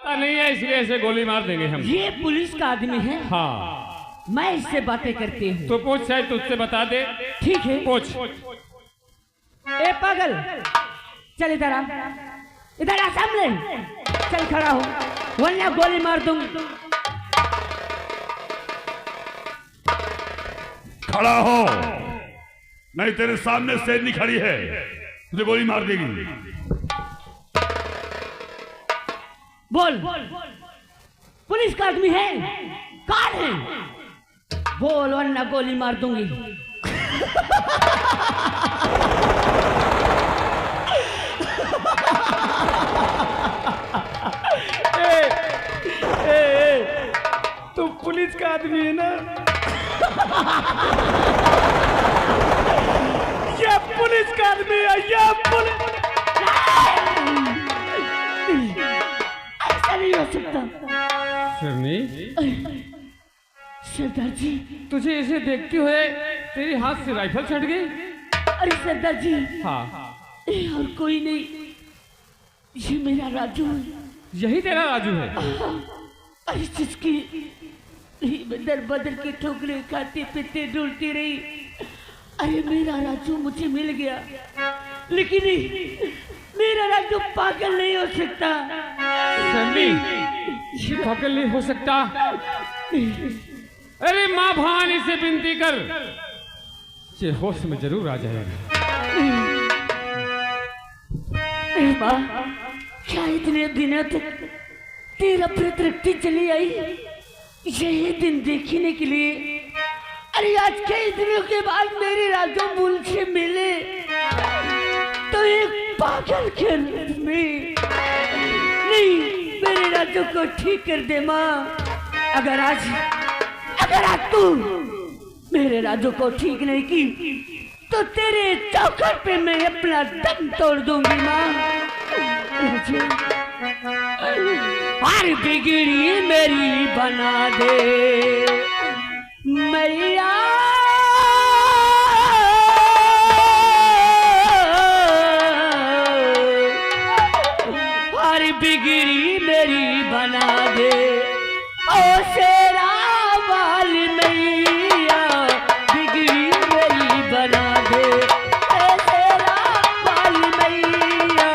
पता नहीं है, इसलिए ऐसे गोली मार देंगे हम। ये पुलिस का आदमी है। हाँ, मैं इससे बातें करती हूँ। तो पूछ, शायद तुझसे बता दे। ठीक है, पूछ। ए पागल, चल इधर आ, इधर आ सामने। चल खड़ा हो, वरना गोली मार दूंगी। खड़ा हो, नहीं तेरे सामने शेरनी खड़ी है, तुझे गोली मार देगी। बोल, पुलिस का आदमी है, कौन है? बोल वरना गोली मार दूंगी। तू पुलिस का आदमी है ना? ये पुलिस का आदमी है, ये पुलिस। ऐसा नहीं हो सकता शेरनी, सरदार जी। तुझे इसे देखते हुए तेरे हाथ से राइफल छट गई। अरे सरदार जी, हाँ, और कोई नहीं, ये मेरा राजू है। यही तेरा राजू है? अरे जिसकी दर बदर के ठोकरे खाते पीते डुलती रही। अरे मेरा राजू मुझे मिल गया, लेकिन मेरा राजू पागल नहीं हो सकता। ये पागल नहीं हो सकता। अरे माँ भवानी से विनती कर, ये होश में जरूर आ जाएगा। माँ, क्या इतने दिनों तक तेरा व्रत रखती चली आई, यही दिन देखने के लिए? अरे आज कई दिनों के बाद मेरे राजू मुझसे मिले तो एक पागल के रूप में। नहीं, मेरे राजू को ठीक कर दे माँ। अगर आज तू मेरे राजू को ठीक नहीं की तो तेरे चौखट पे मैं अपना दम तोड़ दूंगी माँ। हर बिगड़ी मेरी बना दे मैया, हर बिगड़ी मेरी बना दे ओ शेरा वाली मैया, बिगड़ी मेरी बना दे ओ शेरा वाली मैया।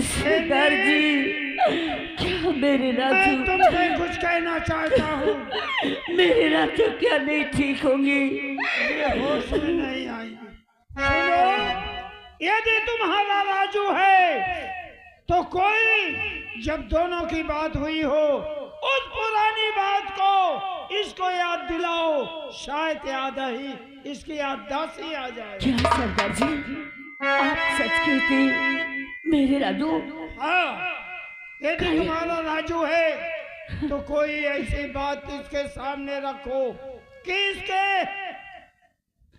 सरदार जी, क्या मेरे राजू? मैं तुमसे कुछ कहना चाहता हूँ। मेरे राजू क्या नहीं ठीक होंगी? ये होश में नहीं आई। सुनो, यदि तुम्हारा राजू है तो कोई जब दोनों की बात हुई हो उस पुरानी बात को इसको याद दिलाओ, शायद याद ही इसकी याददाश्त ही आ जाए। क्या सरदार जी, आप सच कहते मेरे राजू? हाँ, यदि तुम्हारा राजू है तो कोई ऐसी बात इसके सामने रखो कि इसके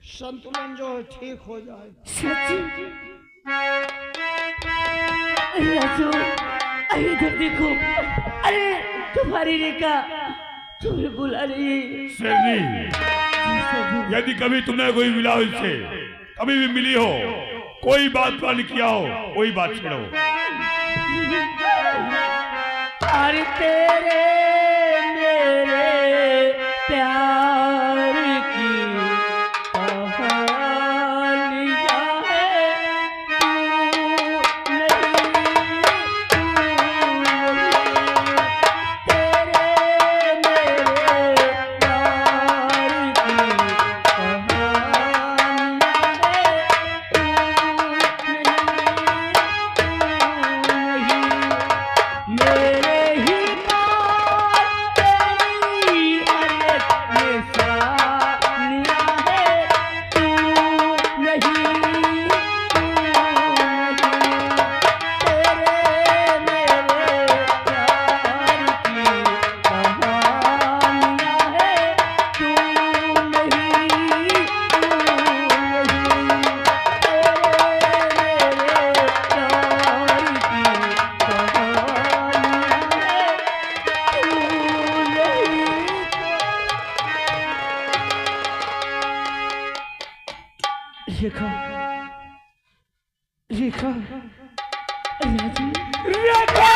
संतुलन जो है ठीक हो जाए। सच? राजू, इधर देखो, अरे तुम्हारी रेखा तुम्हें बुला रही है। शेरनी, यदि कभी तुमने कोई मिला हो इससे, कभी भी मिली हो, कोई बात प्लान किया हो, कोई बात छेड़ो। अरे तेरे मेरे प्यार की कहानियां है, तू रेखा, रेखा, राजू, रेखा!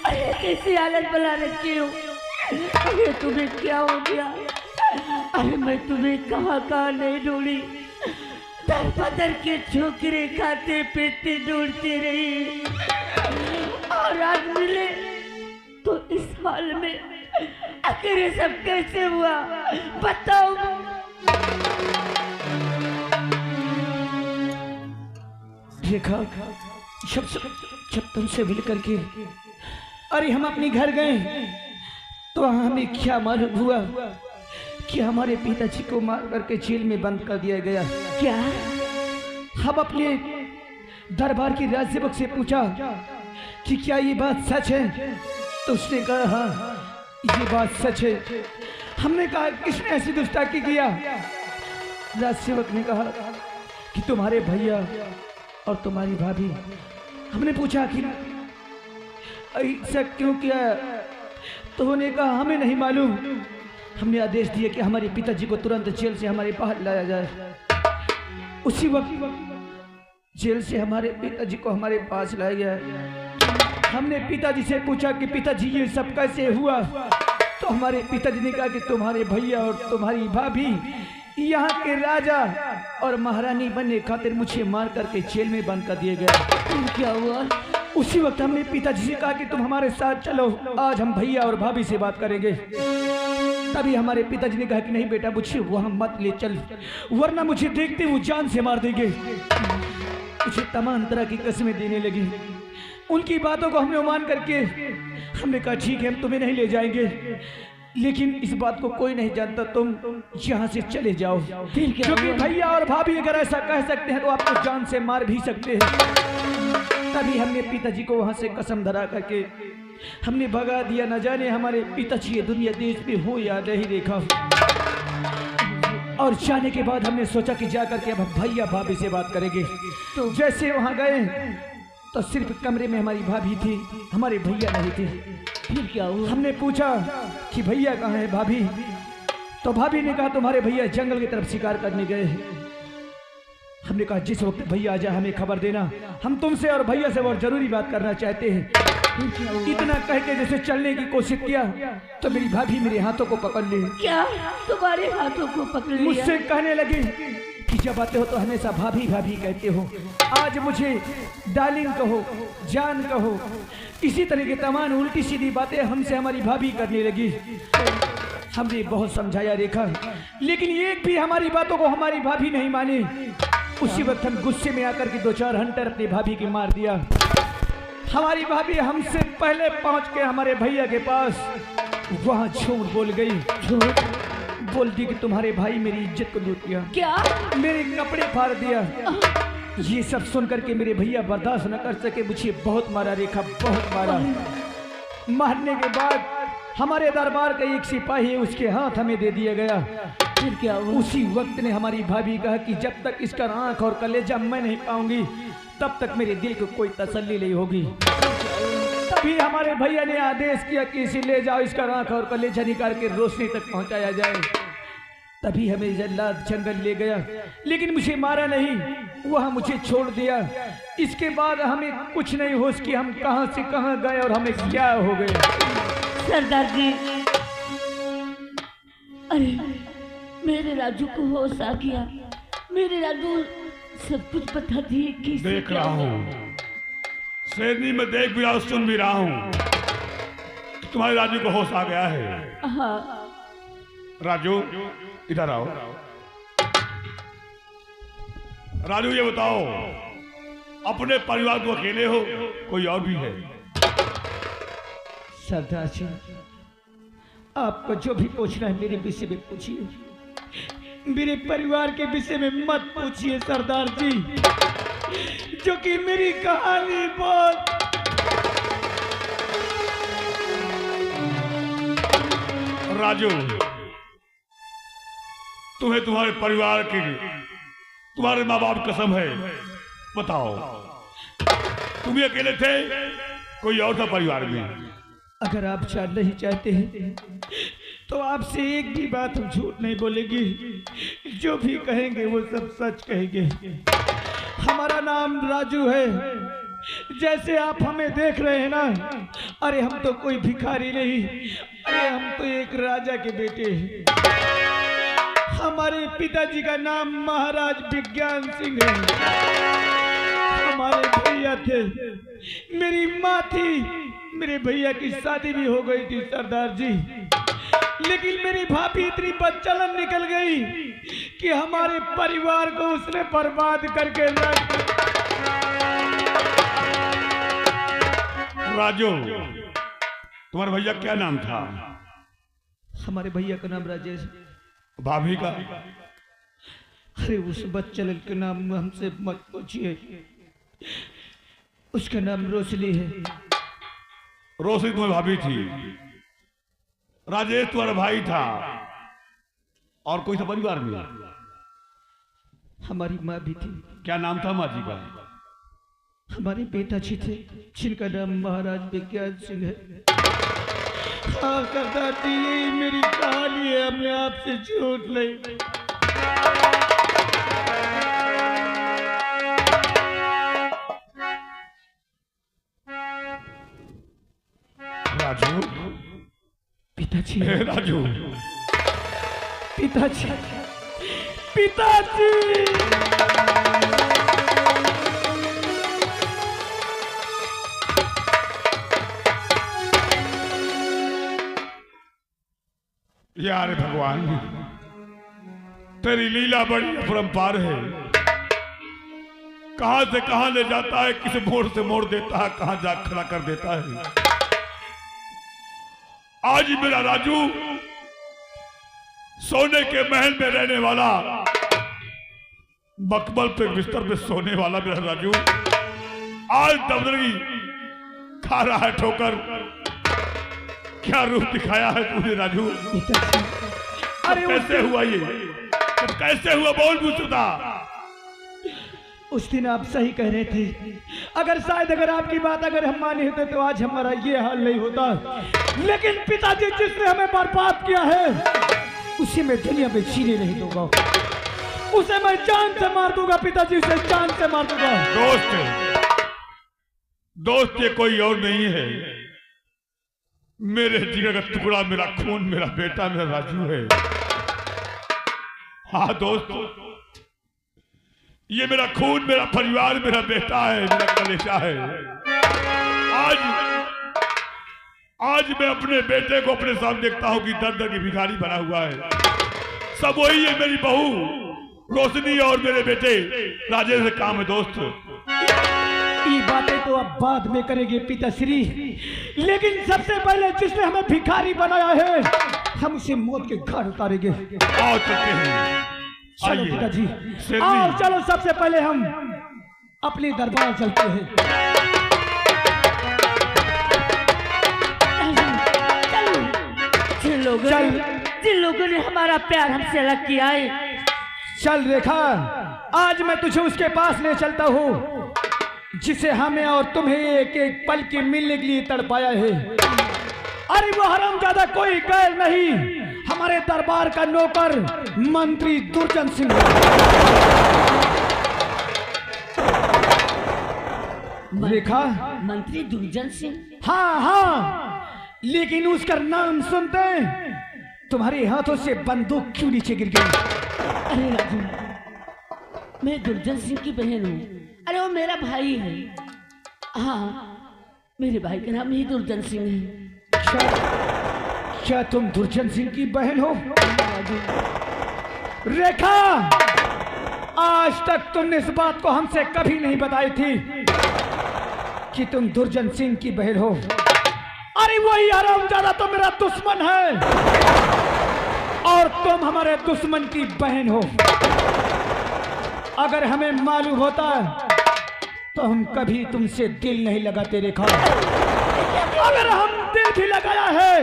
अरे कैसी हालत बना रखी हो? अरे तुम्हें क्या हो गया? अरे मैं तुम्हें कहाँ नहीं ढूंढी, दर बदर के छोकरे खाते पीते ढूंढती रही और आज मिले तो इस हाल में। आखिर ये सब कैसे हुआ बताओ। रेखा, जब तुमसे मिल करके अरे हम अपने घर गए तो हमें क्या मालूम हुआ कि हमारे पिताजी को मार करके जेल में बंद कर दिया गया। क्या? हम अपने दरबार की राजसेवक से पूछा कि क्या ये बात सच है, तो उसने कहा हाँ ये बात सच है। हमने कहा किसने ऐसी गुस्ताखी किया? राजसेवक ने कहा कि तुम्हारे भैया और तुम्हारी भाभी। हमने पूछा कि ऐसा क्यों किया, तो उन्होंने कहा हमें नहीं मालूम। हमने आदेश दिया कि हमारे पिताजी को तुरंत जेल से हमारे बाहर लाया जाए। उसी वक्त जेल से हमारे पिताजी को हमारे पास लाया गया। हमने पिताजी से पूछा कि पिताजी ये सब कैसे हुआ, तो हमारे पिताजी ने कहा कि तुम्हारे भैया और तुम्हारी भाभी यहाँ के राजा और महारानी बनने खातिर मुझे मार करके जेल में बंद कर दिए गए। क्या हुआ? उसी वक्त हमने पिताजी से कहा कि तुम हमारे साथ चलो, आज हम भैया और भाभी से बात करेंगे। तभी हमारे पिताजी ने कहा कि नहीं बेटा, मुझे वहां मत ले चल, वरना मुझे देखते वो जान से मार देंगे। मुझे तमाम तरह की कस्में देने लगी। उनकी बातों को हमने मान करके हमने कहा ठीक है, हम तुम्हें नहीं ले जाएंगे, लेकिन इस बात को कोई नहीं जानता, तुम यहाँ से चले जाओ, क्योंकि भैया और भाभी अगर ऐसा कह सकते हैं तो आपको जान से मार भी सकते हैं। तभी हमने पिताजी को वहां से कसम धरा करके हमने भगा दिया। न जाने हमारे पिताजी ये दुनिया देश में हो या नहीं। रेखा, और जाने के बाद हमने सोचा कि जा करके अब हम भैया भाभी से बात करेंगे। तो जैसे वहां गए तो सिर्फ कमरे में हमारी भाभी थी, हमारे भैया नहीं थे। फिर क्या हुआ? हमने पूछा कि भैया कहाँ है भाभी, तो भाभी ने कहा तुम्हारे भैया जंगल की तरफ शिकार करने गए हैं। हमने कहा जिस वक्त भैया आ जाए हमें खबर देना, हम तुमसे और भैया से और जरूरी बात करना चाहते हैं। इतना कह के जैसे चलने की कोशिश किया तो मेरी भाभी मेरे हाथों को पकड़ ली। क्या तुम्हारे हाथों को पकड़ लिया? मुझसे कहने लगी कि जब आते हो तो हमेशा भाभी भाभी कहते हो, आज मुझे डार्लिंग कहो, जान कहो, इसी तरह की तमाम उल्टी सीधी बातें हमसे हमारी भाभी करने लगी। हमने बहुत समझाया रेखा, लेकिन एक भी हमारी बातों को हमारी भाभी नहीं मानी। उसी वक्त हम गुस्से में आकर के 2-4 हंटर अपनी भाभी की मार दिया। हमारी भाभी हमसे पहले पहुंच के हमारे भैया के पास वहां झूठ बोल गई। झूठ बोल दी कि तुम्हारे भाई मेरी इज्जत को लूट गया, क्या मेरे कपड़े फाड़ दिया। ये सब सुन करके मेरे भैया बर्दाश्त न कर सके, मुझे बहुत मारा रेखा, बहुत मारा। मारने के बाद हमारे दरबार का एक सिपाही उसके हाथ हमें दे दिया गया। फिर क्या हुआ? उसी वक्त ने हमारी भाभी कहा कि जब तक इसका आंख और कलेजा मैं नहीं पाऊंगी तब तक मेरे दिल को कोई तसल्ली नहीं होगी। तभी हमारे भैया ने आदेश किया कि इसे ले जाओ, इसका आंख और कलेजा निकाल के रोशनी तक पहुंचाया जाए। तभी हमें जल्लाद जंगल ले गया, लेकिन मुझे मारा नहीं, वह मुझे छोड़ दिया। इसके बाद हमें कुछ नहीं होश कि हम कहां से कहां गए और हमें क्या हो गया। सरदार जी, अरे मेरे राजू को होश आ गया। मेरे राजू सब कुछ बता दिए कि देख रहा हूँ शेरनी में, देख भी रहा हूँ, सुन भी रहा हूँ, तुम्हारे राजू को होश आ गया है। हाँ राजू इधर आओ। राजू ये बताओ, अपने परिवार को अकेले हो, कोई और भी है? सरदार जी, आपको जो भी पूछना है मेरे विषय में पूछिए, मेरे परिवार के विषय में मत पूछिए सरदार जी, जो कि मेरी कहानी बहुत राजू, तुम्हें तुम्हारे परिवार की, तुम्हारे माँ बाप कसम है, बताओ तुम ही अकेले थे, कोई और था परिवार में? अगर आप जानना ही चाहते हैं तो आपसे एक भी बात हम झूठ नहीं बोलेंगे, जो भी कहेंगे वो सब सच कहेंगे। हमारा नाम राजू है, जैसे आप हमें देख रहे हैं ना, अरे हम तो कोई भिखारी नहीं, अरे हम तो एक राजा के बेटे हैं। हमारे पिताजी का नाम महाराज विज्ञान सिंह है, हमारे भैया थे, मेरी माँ थी, मेरे भैया की शादी भी हो गई थी सरदार जी, लेकिन मेरी भाभी इतनी बदचलन निकल गई कि हमारे परिवार को उसने बर्बाद करके रख। राजू, तुम्हारे भैया क्या नाम था? हमारे भैया का नाम राजेश। भाभी का? अरे उस बदचलन के नाम हमसे मत पूछिए, उसका नाम रोशनी है। रोशनी तुम्हारी भाभी थी, राजेश तुम्हारा भाई था, और कोई था परिवार में? हमारी माँ भी थी। क्या नाम था माँ जी का? हमारे पिताजी थे, जिनका नाम महाराज विज्ञान सिंह है। हाँ सरदार जी, यही मेरी कहानी है, हमने आपसे झूठ नहीं। राजू, पिताजी, राजू, पिताजी, पिताजी। यार भगवान, तेरी लीला बड़ी अपरंपार है, कहां से कहां ले जाता है, किस मोड़ से मोड़ देता है, कहां जा खड़ा कर देता है। आज मेरा राजू सोने के महल में रहने वाला, मकबल पे बिस्तर पे सोने वाला मेरा राजू आज दबदबी खा रहा है ठोकर। क्या रूप दिखाया है तूने राजू? अरे कैसे हुआ ये? कैसे हुआ? बोल मुझसे। उस दिन आप सही कह रहे थे, अगर आपकी बात अगर हम माने होते तो आज हमारा ये हाल नहीं होता, लेकिन पिताजी जिसने हमें बर्बाद किया है उसे मैं दुनिया में जीने नहीं दूंगा, उसे मैं जान से मार दूंगा, पिताजी उसे जान से मार दूंगा। दोस्त ये कोई और नहीं है, मेरे जिगर का टुकड़ा, मेरा खून, मेरा बेटा, मेरा राजू है। हाँ दोस्त, ये मेरा खून, मेरा परिवार, मेरा बेटा है, मेरा कलेजा है। आज मैं अपने बेटे को अपने सामने देखता हूँ कि दर दर की भिखारी बना हुआ है। सब वही है, मेरी बहू रोशनी और मेरे बेटे राजेश काम है दोस्त। ये बातें तो अब बाद में करेंगे पिताश्री, लेकिन सबसे पहले जिसने हमें भिखारी बनाया है हम उसे मौत के घर उतारेंगे। आओ चलते हैं। चलो आइए। पिताजी, शेरनी। आओ चलो, सबसे पहले हम अपने दरबार चलते हैं। जिन लोगों ने हमारा प्यार हमसे अलग किया है, चल रेखा, आज मैं तुझे उसके पास ले चलता हूँ जिसे हमें और तुम्हें एक एक पल के मिलने के लिए तड़पाया है। अरे वो हरामजादा कोई गैर नहीं, हमारे दरबार का नौकर मंत्री दुर्जन सिंह। रेखा, मंत्री दुर्जन सिंह? हाँ हाँ, लेकिन उसका नाम सुनते तुम्हारे हाथों से बंदूक क्यों नीचे गिर गई? अरे राजू, मैं दुर्जन सिंह की बहन हूँ। अरे वो मेरा भाई है। हाँ, मेरे भाई का नाम ही दुर्जन सिंह है। क्या तुम दुर्जन सिंह की बहन हो? रेखा, आज तक तुमने इस बात को हमसे कभी नहीं बताई थी कि तुम दुर्जन सिंह की बहन हो। अरे वही हरामजादा तो मेरा दुश्मन है और तुम हमारे दुश्मन की बहन हो। अगर हमें मालूम होता तो हम कभी तुमसे दिल नहीं लगाते रेखा। अगर हम दिल भी लगाया है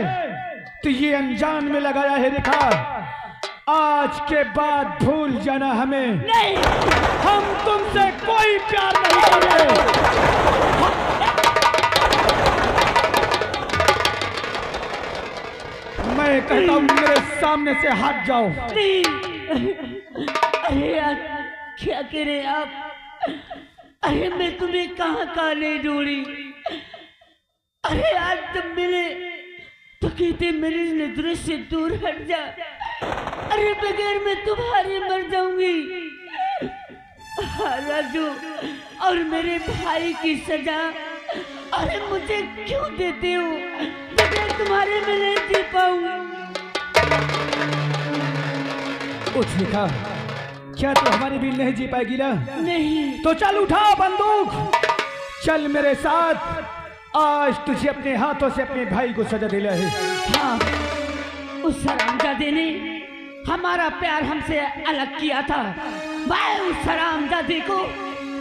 तो ये अनजान में लगाया है रेखा। आज के बाद भूल जाना हमें। नहीं, हम तुमसे कोई प्यार नहीं करेंगे। मैं कहता हूँ मेरे सामने से हट जाओ। नहीं। अरे यार, क्या करें आप? अरे मैं तुम्हें कहाँ कहाँ नहीं ढूंढी। अरे आज तुम मिले तो कहते मेरी नजरों से दूर हट जा। अरे बगैर मैं तुम्हारे मर जाऊंगी। हाँ राजू, और मेरे भाई की सजा अरे मुझे क्यों देते हो? बगैर तुम्हारे मैं नहीं जी पाऊंगा। उठ रेखा, क्या तू हमारे भी नहीं जी पाएगी ना? नहीं। तो चल उठा बंदूक, चल मेरे साथ। आज तुझे अपने हाथों से अपने भाई को सजा दिला है। हाँ, उस हरामजादे ने हमारा प्यार हमसे अलग किया था। मैं उस हरामजादे को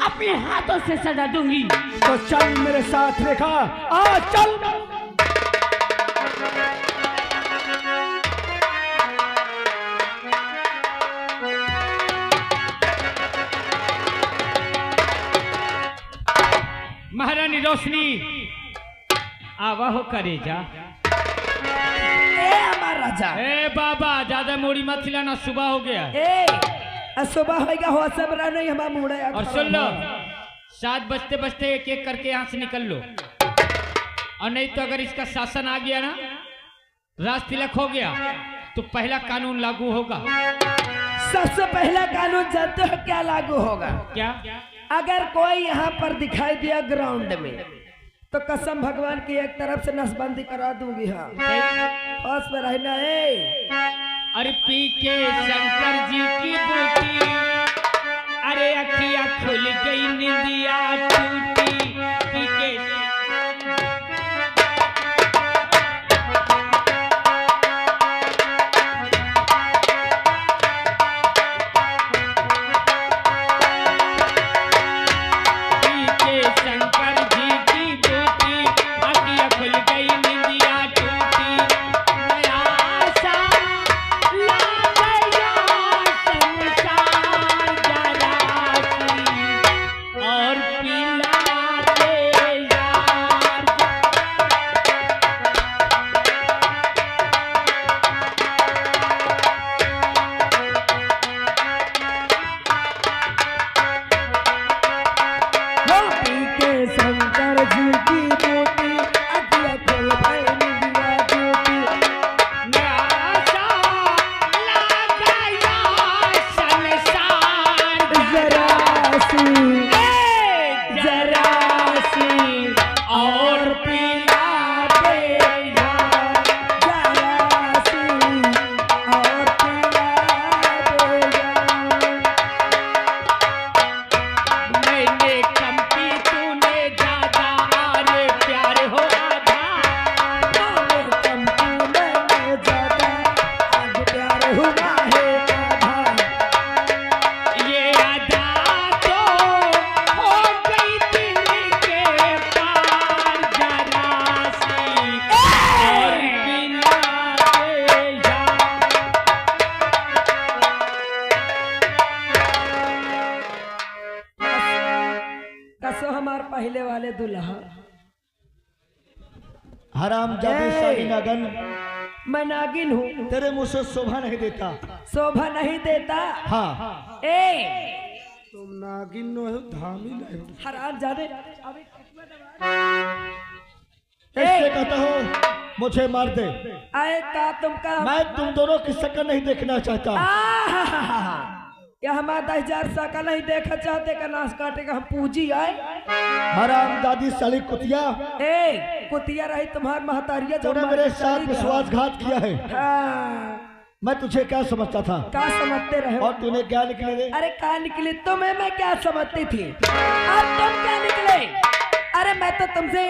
अपने हाथों से सजा दूंगी। तो चल मेरे साथ रेखा, आज चल। महारानी रोशनी, आवा हो करेजा। राजा, ए बाबा, ज्यादा मोड़ी मत खिलाना, सुबह हो गया। सुबह होगा हो सब नहीं हमारा मुड़ा। और सुन लो, 7 बजते बजते एक एक करके यहाँ से निकल लो, और नहीं तो अगर इसका शासन आ गया ना, राज तिलक हो गया, तो पहला कानून लागू होगा। सबसे पहला कानून जानते हो क्या लागू होगा? क्या? अगर कोई यहाँ पर दिखाई दिया ग्राउंड में तो कसम भगवान की एक तरफ से नसबंदी करा दूंगी। हाँ, पास में रहना है। अरे पी के शंकर जी की बूटी, अरे अखियाँ खुल गई निंदिया टूटी, पी के कैसो हमार पहले वाले दुल्हा। हराम जादे साली नागन, मैं नागिन हूँ, तेरे मुंह से शोभा नहीं देता। शोभा नहीं देता। हाँ ए तुम नागिन हो धामी नहीं हो। हराम जादे, कैसे कहता हो मुझे मार दे? आए का तुमका मैं तुम दोनों की शक्ल नहीं देखना चाहता। या हमारा 10,000 साका नहीं देखा चाहते का नाश काटे का हम पूजी आए। हराम दादी साली कुतिया, ए कुतिया रही तुम्हार महतारिया जो तूने मेरे साथ विश्वासघात किया है। हाँ, मैं तुझे क्या समझता था क्या समझते रहे? और तूने क्या निकले रे? अरे क्या निकले तुम्हें मैं क्या समझती थी और तुम क्या निकले? अरे मैं तो तुमसे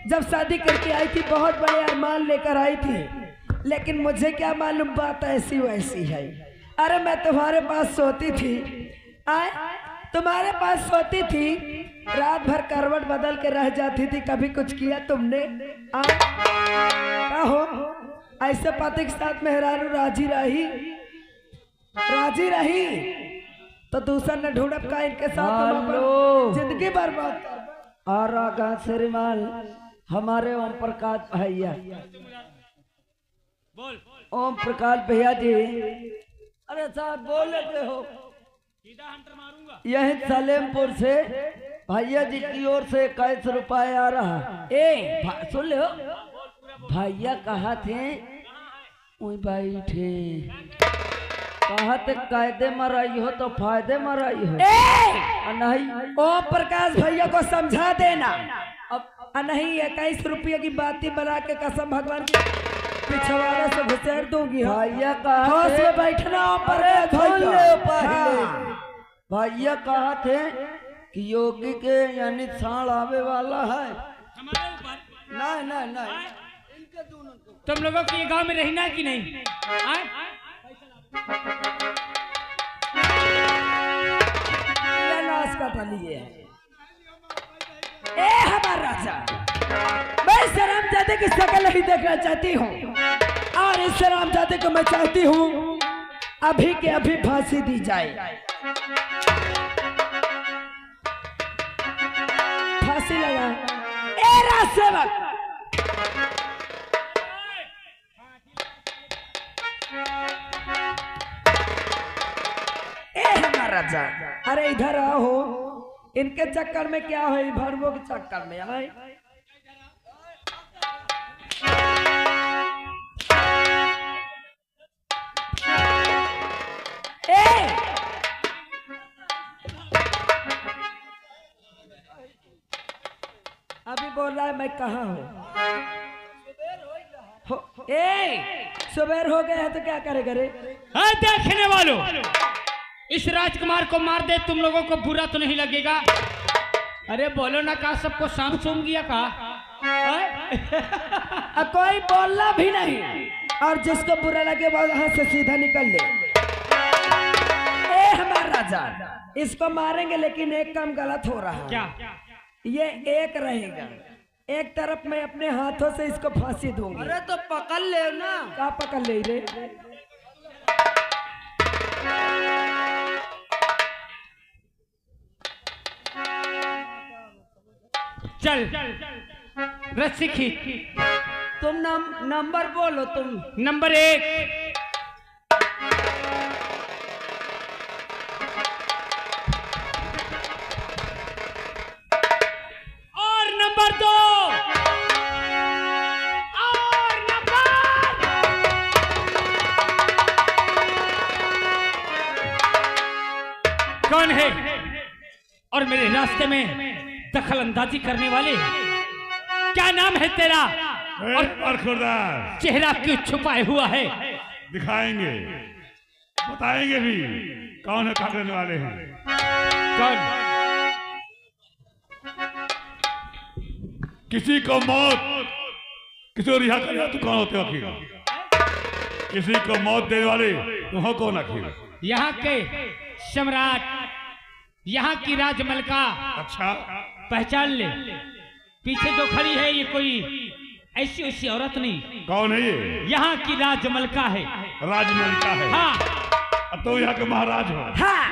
जब शादी करके आई थी बहुत बड़े अरमान लेकर आई थी, लेकिन मुझे क्या मालूम बात ऐसी वैसी है। अरे मैं तुम्हारे पास सोती थी, तुम्हारे पास सोती थी, रात भर करवट बदल के रह जाती थी। कभी कुछ किया तुमने? हो ऐसे पति के साथ मेहरारू राजी रही तो दूसरा न ढूंढब का इनके साथ जिंदगी बर्बाद कर। और आगा श्रीमान हमारे ओम प्रकाश भैया, ओम प्रकाश भैया जी, अरे साहब बोल लेते हो, यही सलेमपुर से भैया जी की ओर से 21 रुपये आ रहा। सुन लो, भैया कहा थे वही बैठे, कहा थे कायदे मराई हो तो फायदे मराई हो। नहीं ओम प्रकाश भैया को समझा देना। अब नहीं 21 रुपये की बाती बना के कसम भगवान की पिछवाड़े से घुसेड़ दूंगी। भैया कहा में बैठना पर भैया कहा थे कि योगी के यानी साड़ आवे वाला है। नहीं तुम लोगों की ये गांव में रहना कि नहीं? नाश का लिए ए हमारा राजा, मैं शरामजादे की शक्ल नहीं देखना चाहती हूँ और इस शरामजादे को मैं चाहती हूँ अभी के अभी फांसी दी जाए। फांसी लगा ए राजसेवक। ए हमारा राजा, अरे इधर आओ, इनके चक्कर में क्या है, भरवो के चक्कर में आए। अभी बोल रहा है मैं कहाँ हूँ? सुबेर हो गया है तो क्या करे करे? देखने वालों, इस राजकुमार को मार दे, तुम लोगों को बुरा तो नहीं लगेगा? अरे बोलो ना, कहा सबको शाम सूम गया कहा? कोई बोलना भी नहीं, और जिसको बुरा लगे वो यहाँ से सीधा निकल ले। ए हमारा राजा, इसको मारेंगे लेकिन एक काम गलत हो रहा है। क्या? ये एक रहेगा, एक तरफ मैं अपने हाथों से इसको फांसी दूंगी। अरे तो पकड़ ले ना। क्या पकड़ ले रे? चल रस्सी खींच। तुम नंबर बोलो। तुम नंबर 1। और नंबर 2। और नंबर। कौन है और मेरे रास्ते में दखल अंदाजी करने वाले? क्या नाम है तेरा और खुदा चेहरा क्यों छुपाए हुआ है? दिखाएंगे, बताएंगे भी कौन है, करने वाले हैं। कौन? किसी को मौत, किसी को रिहा कर तू कौन होते आखिर? किसी को मौत देने वाले तुम हो कौन आखिर? यहाँ के सम्राट, यहाँ की राजमलका। अच्छा, पहचान ले, पीछे जो खड़ी है ये कोई ऐसी ऐसी औरत नहीं। कौन है ये? यहाँ की राजमलका है। राजमलिका है? हाँ। अब तो यहाँ के महाराज हो। हाँ,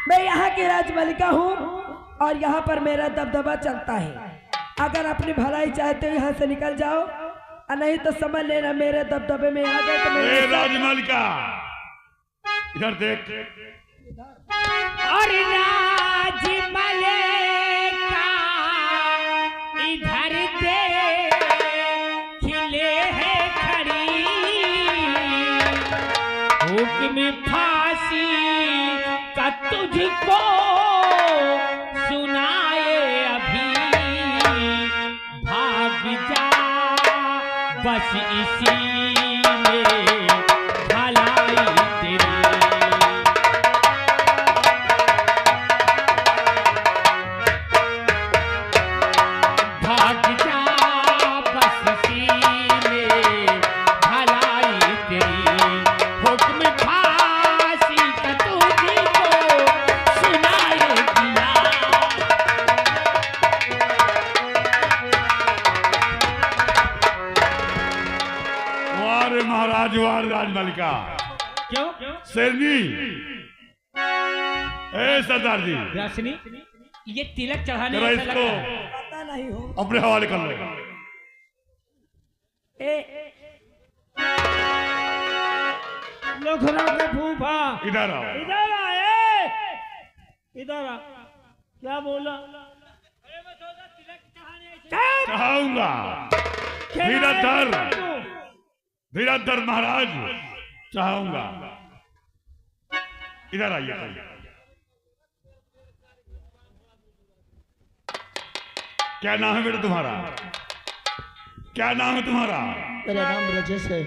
मैं यहाँ की राजमलिका हूँ और यहाँ पर मेरा दबदबा चलता है। अगर अपनी भलाई चाहते हो यहाँ से निकल जाओ, और नहीं तो समझ लेना मेरे दबदबे में आ गए तो मेरे राजमलिका इधर देख। और राजमलिका इधर देख खिले है खड़ी, हुक्म फांसी का तुझको सुनाए अभी, भाग जा बस इसी में भलाई तेरी। भाग जा बस इसी में भलाई तेरी, हुक्म फांसी का तुझको सुनाए दिया। वार महाराज वार राजमलिका। क्यों शेरनी ए सरदार जी राशनी, ये तिलक चढ़ाने जरा ऐसा इसको लगता है। पता नहीं हो। अपने हवाले कर लो। लखनऊ के फूफा इधर आओ। इधर आए, इधर आ। क्या बोला? चढ़ाऊंगा। धीरधर महाराज चढ़ाऊंगा। इधर आइए पहले। क्या नाम है बेटा तुम्हारा? क्या नाम है तुम्हारा? मेरा नाम राजेश है।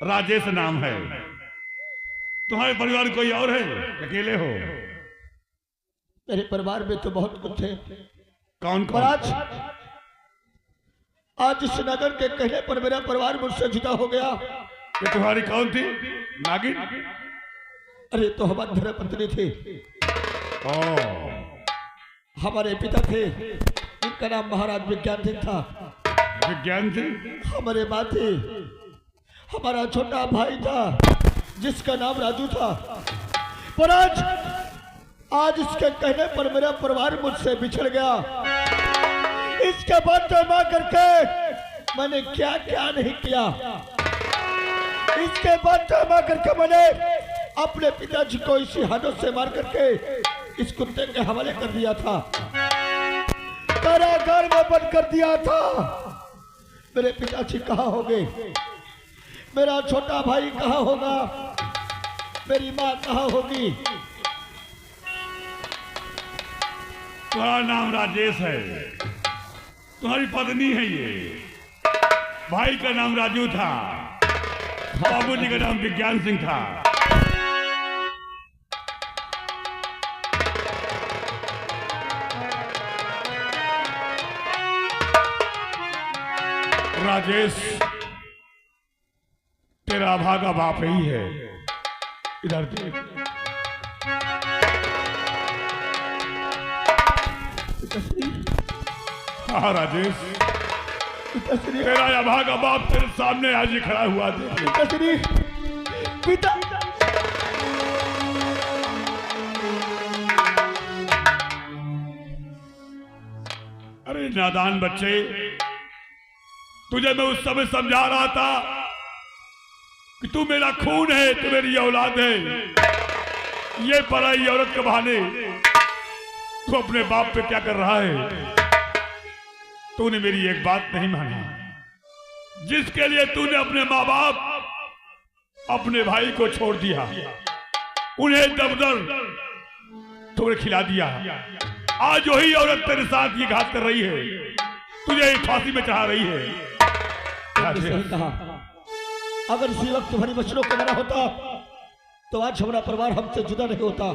राजेश नाम है। तुम्हारे परिवार कोई और है? अकेले हो? मेरे परिवार में तो बहुत कुछ है। कौन कौन? आज इस नगर के कहने पर मेरा परिवार मुझसे जुदा हो गया। ये तुम्हारी कौन थी? नागिन? अरे तो हमारी धर्मपत्नी थी। ओ, हमारे पिता थे, इनका नाम महाराज विज्ञान सिंह था। विज्ञान सिंह? हमारे माँ थे, हमारा छोटा भाई था जिसका नाम राजू था। पर आज इसके कहने पर मेरा परिवार मुझसे बिछड़ गया। इसके बाद जमा करके मैंने क्या क्या नहीं किया। इसके बाद जमा करके मैंने अपने पिताजी को इसी हाथों से मार करके इस कुत्ते के हवाले कर दिया था, कारागार में बंद कर दिया था। मेरे पिताजी कहाँ होंगे? मेरा छोटा भाई कहाँ होगा? मेरी माँ कहाँ होगी? तुम्हारा नाम राजेश है, तुम्हारी पत्नी है ये। भाई का नाम राजू था, बाबूजी का नाम विज्ञान सिंह था। राजेश तेरा भागा बाप ही है। इधर देख। हाँ राजेश, तेरा या भागा बाप तेरे सामने आज ही खड़ा हुआ। पिता अरे नादान बच्चे, तुझे मैं उस समय समझा रहा था कि तू मेरा खून है, तू मेरी औलाद है। ये पराई औरत के बहाने तू अपने बाप पे क्या कर रहा है? तूने मेरी एक बात नहीं मानी, जिसके लिए तूने अपने माँ बाप, अपने भाई को छोड़ दिया, उन्हें दबदर तूने खिला दिया। आज वही औरत तेरे साथ ये घात कर रही है, तुझे फांसी में चढ़ा रही है। सही कहा। अगर इसी वक्त तुम्हारी बच्चों को मना होता तो आज हमारा परिवार हमसे जुदा नहीं होता।